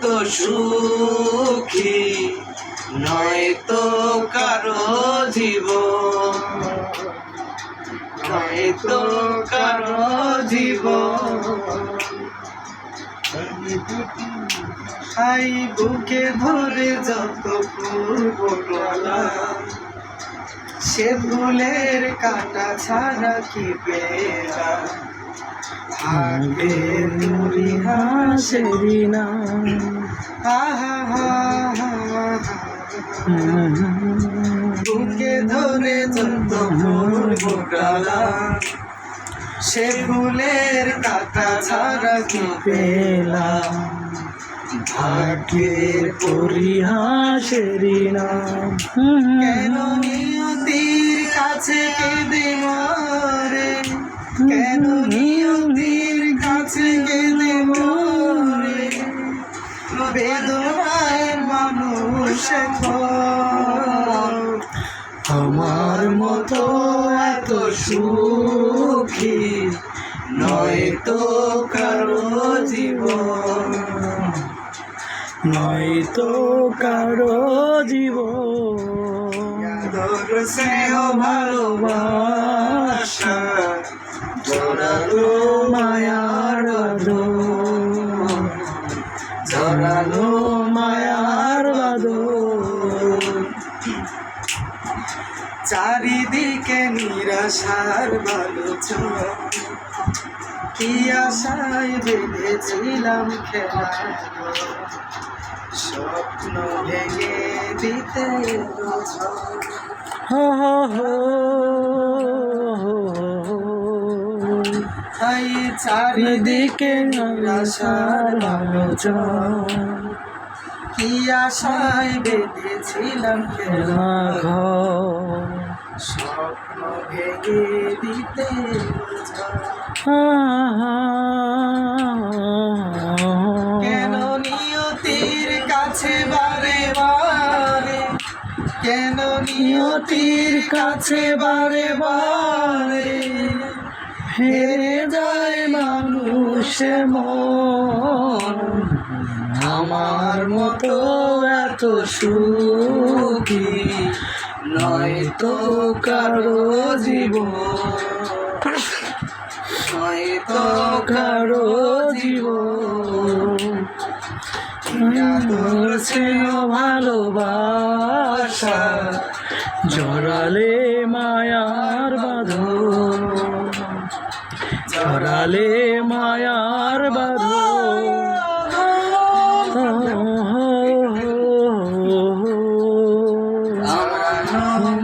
এত সুখী নয়তো কারো জীবন, নয়তো কারো জীবন। আই বুকে ধরে যত ফুলগুলা, সে ফুলের কাঁটা ছাড়া কি পেলা, ভাগে নুরি হাসেরি না। বুকে ধরে যত ফুলগুলা, সে ফুলের কাঁটা ছাড়া কি পেলাম, ভাগ্যের পরিহাসেরি নাম। কেন নিয়তির কাছে কেঁদে মরে, কেন নিয়তির কাছে কেঁদে মরে, বেদনায় মানুষ আমার মতো এত সুখী নয়তো কারো জীবন, নয়তো কারো জীবন। আদর স্নেহ ভালোবাসা জড়ালো মায়ার বাঁধন, জড়ালো মায়ার বাঁধন। চারিদিকে নিরাশার আলোচনা, কি আশায় বেঁধেছিলাম খেলা, স্বপ্ন ভেঙে দিতে চারিদিকে নিরাশার আলোচনা, কি আশায় বেঁধেছিলাম খেলা ঘর, স্বপ্ন ভেঙে দিতে কেন নিয়তির কাছে বারে বারে, কেন নিয়তির কাছে বারে বারে হেরে যায় মানুষ মন, আমার মতো এত সুখী নয়তো কারো জীবন, নয়তো কারো জীবন। ভালোবাসা জড়ালে মায়ার বাঁধন, জড়ালে মায়ার বাঁধন।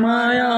মায়া